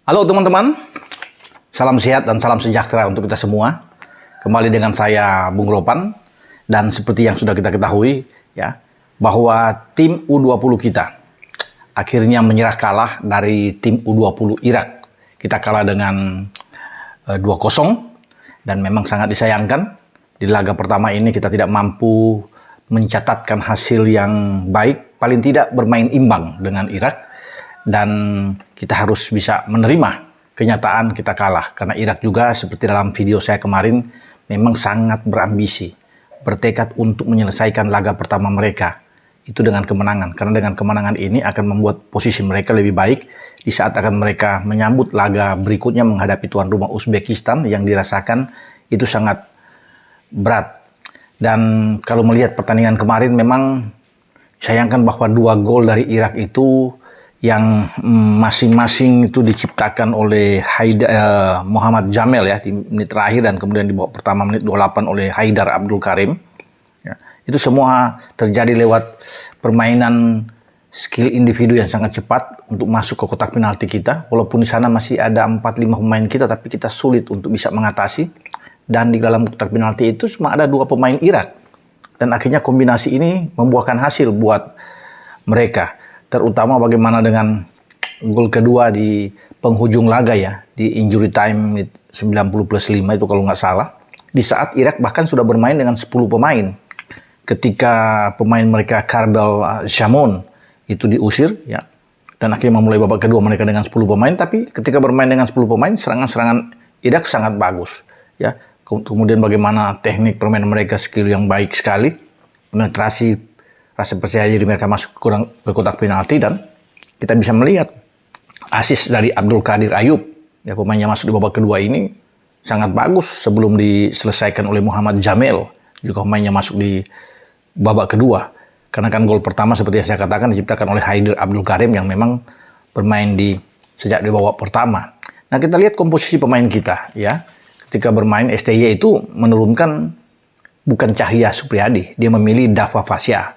Halo teman-teman, salam sehat dan salam sejahtera untuk kita semua. Kembali dengan saya Bung Ropan, dan seperti yang sudah kita ketahui ya, bahwa tim U20 kita akhirnya menyerah kalah dari tim U20 Irak. Kita kalah dengan 2-0 dan memang sangat disayangkan. Di laga pertama ini kita tidak mampu mencatatkan hasil yang baik, paling tidak bermain imbang dengan Irak. Dan kita harus bisa menerima kenyataan kita kalah. Karena Irak juga seperti dalam video saya kemarin memang sangat berambisi, bertekad untuk menyelesaikan laga pertama mereka itu dengan kemenangan. Karena dengan kemenangan ini akan membuat posisi mereka lebih baik di saat akan mereka menyambut laga berikutnya menghadapi tuan rumah Uzbekistan yang dirasakan itu sangat berat. Dan kalau melihat pertandingan kemarin memang sayangkan bahwa 2 gol dari Irak itu yang masing-masing itu diciptakan oleh Muhammad Jamel ya di menit terakhir, dan kemudian di babak pertama menit 28 oleh Haidar Abdul Karim. Ya, itu semua terjadi lewat permainan skill individu yang sangat cepat untuk masuk ke kotak penalti kita. Walaupun di sana masih ada 4-5 pemain kita, tapi kita sulit untuk bisa mengatasi. Dan di dalam kotak penalti itu cuma ada 2 pemain Irak. Dan akhirnya kombinasi ini membuahkan hasil buat mereka. Terutama bagaimana dengan gol kedua di penghujung laga ya, di injury time 90+5 itu kalau nggak salah. Di saat Irak bahkan sudah bermain dengan 10 pemain. Ketika pemain mereka Karbel Shamon itu diusir ya, dan akhirnya memulai babak kedua mereka dengan 10 pemain. Tapi ketika bermain dengan 10 pemain, serangan-serangan Irak sangat bagus ya. Kemudian bagaimana teknik permainan mereka, skill yang baik sekali, penetrasi, rasa percaya diri mereka masuk ke kotak penalti, dan kita bisa melihat assist dari Abdul Qadir Ayub ya, pemainnya masuk di babak kedua ini sangat bagus sebelum diselesaikan oleh Muhammad Jamel, juga pemainnya masuk di babak kedua. Karena kan gol pertama seperti yang saya katakan diciptakan oleh Haidar Abdul Karim yang memang bermain sejak di babak pertama. Nah, kita lihat komposisi pemain kita ya. Ketika bermain, STY itu menurunkan bukan Cahya Supriyadi, dia memilih Dava Fasya.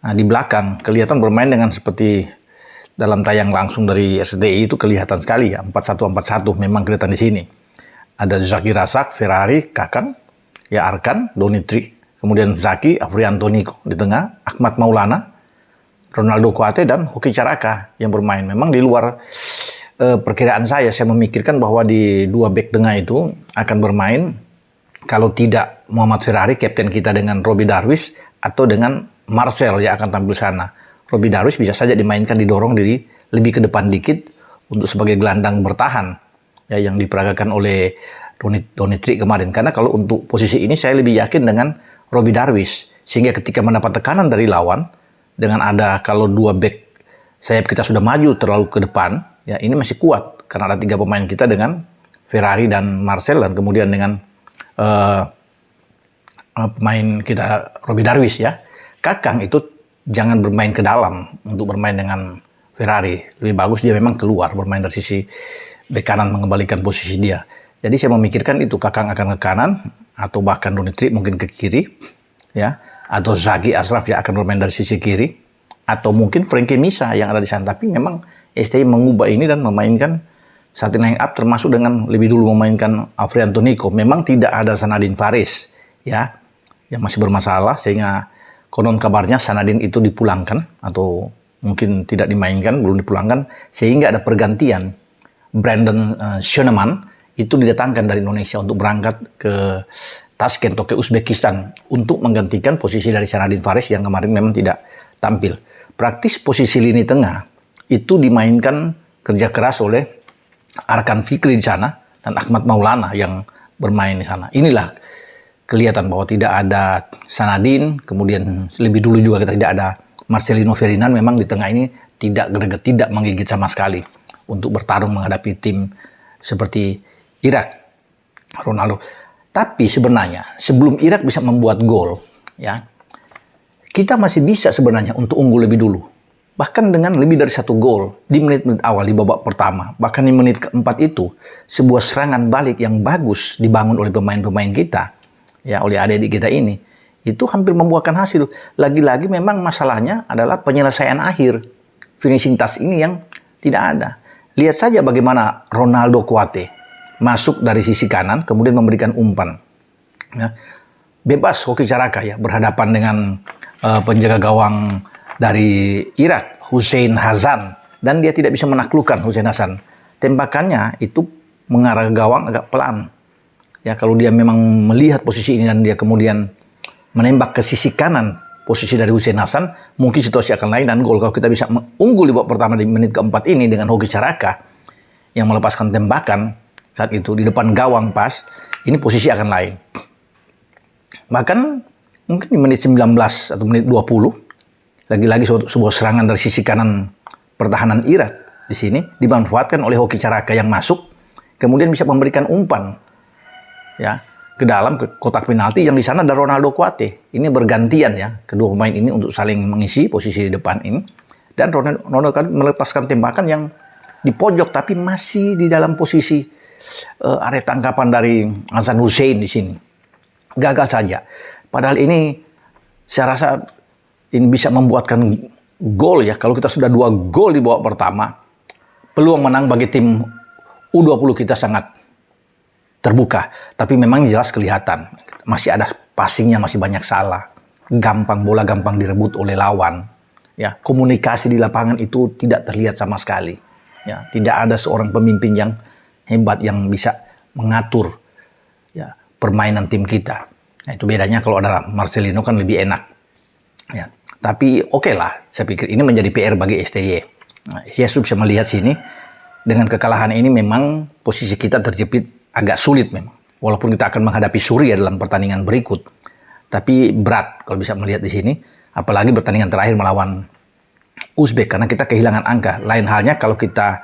Nah, di belakang kelihatan bermain dengan seperti dalam tayang langsung dari SDI itu kelihatan sekali ya, 4-1-4-1 memang kelihatan di sini. Ada Zaki Razak, Ferrari, Kakang, ya Arkan, Donitri, kemudian Zaki, Afriantoniko di tengah, Ahmad Maulana, Ronaldo Kuate, dan Hoki Caraka yang bermain. Memang di luar perkiraan saya memikirkan bahwa di 2 back tengah itu akan bermain kalau tidak Muhammad Ferrari, kapten kita, dengan Robbie Darwish atau dengan Marcel yang akan tampil sana. Robbie Darwish bisa saja dimainkan, didorong lebih ke depan dikit untuk sebagai gelandang bertahan ya, yang diperagakan oleh Donitri kemarin. Karena kalau untuk posisi ini saya lebih yakin dengan Robbie Darwish, sehingga ketika mendapat tekanan dari lawan dengan ada kalau 2 back sayap kita sudah maju terlalu ke depan ya, ini masih kuat karena ada 3 pemain kita dengan Ferrari dan Marcel, dan kemudian dengan pemain kita Robbie Darwish ya. Kakang itu jangan bermain ke dalam untuk bermain dengan Ferrari. Lebih bagus dia memang keluar bermain dari sisi bek kanan, mengembalikan posisi dia. Jadi saya memikirkan itu, Kakang akan ke kanan atau bahkan Donitri mungkin ke kiri ya, atau Zaki Ashraf yang akan bermain dari sisi kiri, atau mungkin Frankie Misa yang ada di sana. Tapi memang STI mengubah ini dan memainkan starting line up, termasuk dengan lebih dulu memainkan Afriantoniko. Memang tidak ada Sanadin Faris ya, yang masih bermasalah, sehingga konon kabarnya Sanadin itu dipulangkan atau mungkin tidak dimainkan, belum dipulangkan, sehingga ada pergantian. Brandon Schoenemann itu didatangkan dari Indonesia untuk berangkat ke Tashkent atau ke Uzbekistan untuk menggantikan posisi dari Sanadin Faris yang kemarin memang tidak tampil. Praktis posisi lini tengah itu dimainkan kerja keras oleh Arkan Fikri di sana dan Ahmad Maulana yang bermain di sana. Inilah kelihatan bahwa tidak ada Sanadin, kemudian lebih dulu juga kita tidak ada Marcelino Ferdinand. Memang di tengah ini tidak greget, tidak menggigit sama sekali untuk bertarung menghadapi tim seperti Irak, Ronaldo. Tapi sebenarnya sebelum Irak bisa membuat gol ya, kita masih bisa sebenarnya untuk unggul lebih dulu. Bahkan dengan lebih dari 1 gol di menit-menit awal di babak pertama. Bahkan di menit keempat itu sebuah serangan balik yang bagus dibangun oleh pemain-pemain kita ya, oleh adik-adik kita ini, itu hampir membuahkan hasil. Lagi-lagi memang masalahnya adalah penyelesaian akhir, finishing touch ini yang tidak ada. Lihat saja bagaimana Ronaldo Kuate masuk dari sisi kanan, kemudian memberikan umpan. Ya. Bebas Hoki Caraka ya, berhadapan dengan penjaga gawang dari Irak, Hussein Hassan. Dan dia tidak bisa menaklukkan Hussein Hassan. Tembakannya itu mengarah ke gawang agak pelan. Ya, kalau dia memang melihat posisi ini dan dia kemudian menembak ke sisi kanan, posisi dari Hussein Hassan, mungkin situasi akan lain dan gol. Kalau kita bisa unggul di babak pertama di menit keempat ini dengan Hoki Caraka yang melepaskan tembakan saat itu di depan gawang pas, ini posisi akan lain. Bahkan mungkin di menit 19 atau menit 20, lagi-lagi sebuah serangan dari sisi kanan pertahanan Irak di sini dimanfaatkan oleh Hoki Caraka yang masuk, kemudian bisa memberikan umpan ya ke dalam ke kotak penalti yang di sana ada Ronaldo Kuate. Ini bergantian ya kedua pemain ini untuk saling mengisi posisi di depan ini, dan Ronaldo melepaskan tembakan yang di pojok tapi masih di dalam posisi area tangkapan dari Hasan Hussein di sini. Gagal saja. Padahal ini saya rasa ini bisa membuatkan gol ya. Kalau kita sudah 2 gol di babak pertama, peluang menang bagi tim U20 kita sangat terbuka. Tapi memang jelas kelihatan masih ada passingnya, masih banyak salah. Bola gampang direbut oleh lawan. Ya, komunikasi di lapangan itu tidak terlihat sama sekali. Ya, tidak ada seorang pemimpin yang hebat yang bisa mengatur ya permainan tim kita. Nah, itu bedanya kalau ada Marcelino kan lebih enak. Ya, tapi oke lah, saya pikir ini menjadi PR bagi STY. Nah, Yesus bisa melihat sini, dengan kekalahan ini memang posisi kita terjepit agak sulit memang. Walaupun kita akan menghadapi Suriah dalam pertandingan berikut. Tapi berat kalau bisa melihat di sini. Apalagi pertandingan terakhir melawan Uzbek, karena kita kehilangan angka. Lain halnya kalau kita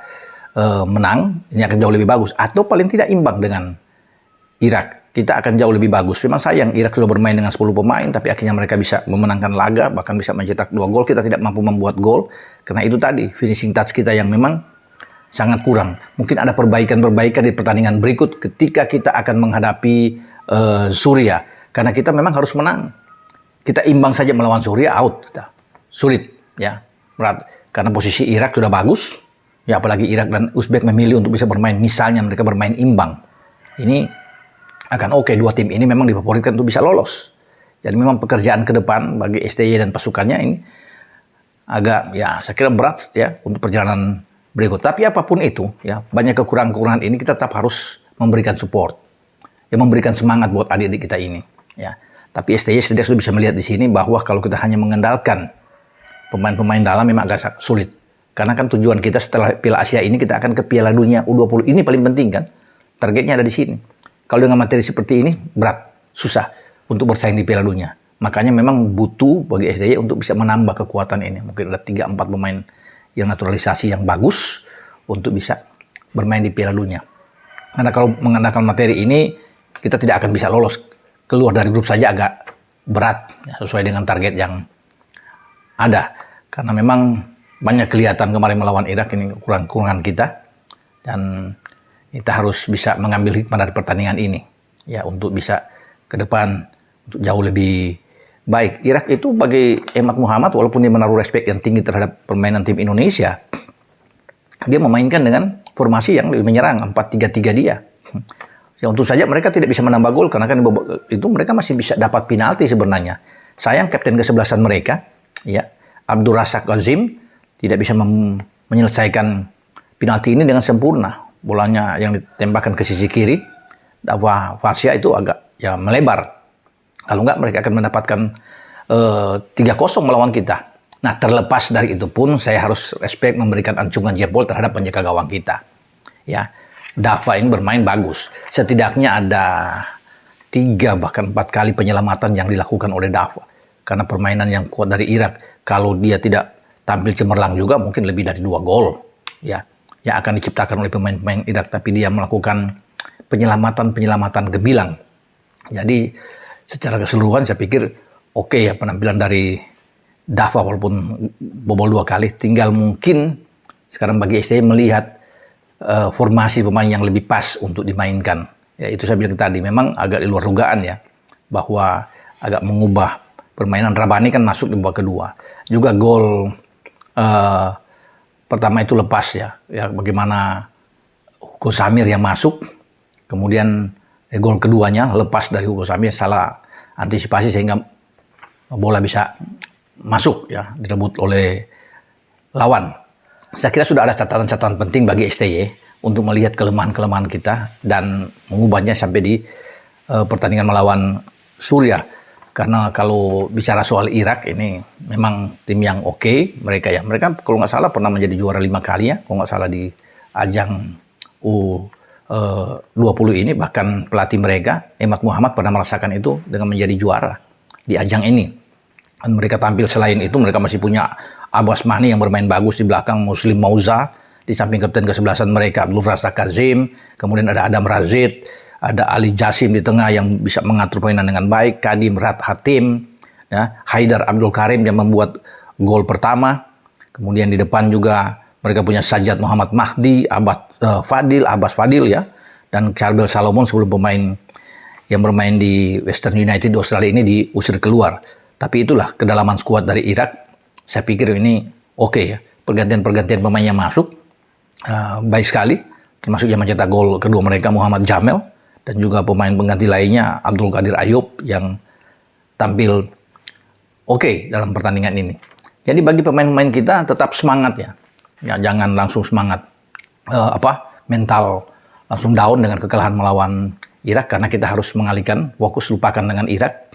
menang, ini akan jauh lebih bagus. Atau paling tidak imbang dengan Irak, kita akan jauh lebih bagus. Memang sayang Irak sudah bermain dengan 10 pemain, tapi akhirnya mereka bisa memenangkan laga, bahkan bisa mencetak 2 gol. Kita tidak mampu membuat gol, karena itu tadi, finishing touch kita yang memang sangat kurang. Mungkin ada perbaikan-perbaikan di pertandingan berikut ketika kita akan menghadapi Suriah. Karena kita memang harus menang. Kita imbang saja melawan Suriah, out. Kita. Sulit, ya. Berat. Karena posisi Irak sudah bagus, ya apalagi Irak dan Uzbek memilih untuk bisa bermain. Misalnya mereka bermain imbang. Ini akan oke, dua tim ini memang difavoritkan untuk bisa lolos. Jadi memang pekerjaan ke depan bagi STY dan pasukannya ini agak ya saya kira berat ya untuk perjalanan berikut. Tapi apapun itu ya, banyak kekurangan-kekurangan ini kita tetap harus memberikan support. Ya memberikan semangat buat adik-adik kita ini ya. Tapi STY sudah bisa melihat di sini bahwa kalau kita hanya mengandalkan pemain-pemain dalam memang agak sulit. Karena kan tujuan kita setelah Piala Asia ini kita akan ke Piala Dunia U20. Ini paling penting kan. Targetnya ada di sini. Kalau dengan materi seperti ini, berat, susah untuk bersaing di Piala Dunia. Makanya memang butuh bagi STY untuk bisa menambah kekuatan ini. Mungkin ada 3-4 pemain yang naturalisasi yang bagus untuk bisa bermain di Piala Dunia. Karena kalau mengandalkan materi ini, kita tidak akan bisa lolos. Keluar dari grup saja agak berat, ya, sesuai dengan target yang ada. Karena memang banyak kelihatan kemarin melawan Irak ini kekurangan kita. Dan kita harus bisa mengambil hikmah dari pertandingan ini ya untuk bisa ke depan untuk jauh lebih baik. Irak itu bagi Emat Muhammad walaupun dia menaruh respek yang tinggi terhadap permainan tim Indonesia, dia memainkan dengan formasi yang lebih menyerang 4-3-3 dia. Ya untung saja mereka tidak bisa menambah gol karena kan itu mereka masih bisa dapat penalti sebenarnya. Sayang kapten kesebelasan mereka ya Abdur Razak Gazim tidak bisa menyelesaikan penalti ini dengan sempurna. Bolanya yang ditembakkan ke sisi kiri, Dafa Fasya itu agak ya melebar. Kalau enggak mereka akan mendapatkan 3-0 melawan kita. Nah terlepas dari itu pun saya harus respect memberikan ancungan jempol terhadap penjaga gawang kita. Ya, Dafa ini bermain bagus. Setidaknya ada 3 bahkan 4 kali penyelamatan yang dilakukan oleh Dafa. Karena permainan yang kuat dari Irak, kalau dia tidak tampil cemerlang juga mungkin lebih dari 2 gol. Ya. Yang akan diciptakan oleh pemain-pemain Irak, tapi dia melakukan penyelamatan gemilang. Jadi secara keseluruhan saya pikir oke ya penampilan dari Dafa walaupun bobol 2 kali. Tinggal mungkin sekarang bagi STY melihat formasi pemain yang lebih pas untuk dimainkan. Ya itu saya bilang tadi memang agak di luar dugaan ya bahwa agak mengubah permainan. Rabani kan masuk di babak kedua. Juga gol pertama itu lepas ya bagaimana Hugo Samir yang masuk, kemudian gol keduanya lepas dari Hugo Samir, salah antisipasi sehingga bola bisa masuk ya, direbut oleh lawan. Saya kira sudah ada catatan-catatan penting bagi STY untuk melihat kelemahan-kelemahan kita dan mengubahnya sampai di pertandingan melawan Suriah. Karena kalau bicara soal Irak ini memang tim yang oke, mereka kalau nggak salah pernah menjadi juara 5 kali ya, kalau nggak salah di ajang U20 ini, bahkan pelatih mereka Emad Muhammad pernah merasakan itu dengan menjadi juara di ajang ini. Dan mereka tampil, selain itu mereka masih punya Abbas Mahni yang bermain bagus di belakang, Muslim Mauza di samping kapten ke-11 mereka Abdul Razak Kazim, kemudian ada Adam Razid, ada Ali Jasim di tengah yang bisa mengatur permainan dengan baik, Kadim Rat Hatim, ya, Haidar Abdul Karim yang membuat gol pertama. Kemudian di depan juga mereka punya Sajjad Muhammad Mahdi, Abbas Fadil ya, dan Charbel Salomon sebelum pemain yang bermain di Western United di Australia ini diusir keluar. Tapi itulah kedalaman skuad dari Irak. Saya pikir ini oke ya, pergantian pemain yang masuk baik sekali, termasuk yang mencetak gol kedua mereka Muhammad Jamel, dan juga pemain pengganti lainnya Abdul Qadir Ayub yang tampil oke dalam pertandingan ini. Jadi bagi pemain-pemain kita tetap semangat ya, jangan langsung semangat mental langsung down dengan kekalahan melawan Irak, karena kita harus mengalihkan fokus, lupakan dengan Irak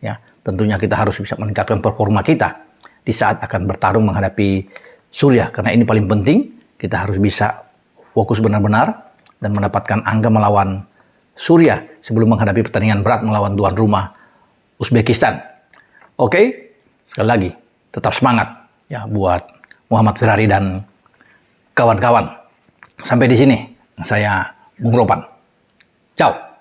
ya. Tentunya kita harus bisa meningkatkan performa kita di saat akan bertarung menghadapi Suriah, karena ini paling penting. Kita harus bisa fokus benar-benar dan mendapatkan angka melawan Suriah sebelum menghadapi pertandingan berat melawan tuan rumah Uzbekistan. Oke, sekali lagi tetap semangat ya buat Muhammad Ferrari dan kawan-kawan. Sampai di sini saya Bung Ropan. Ciao.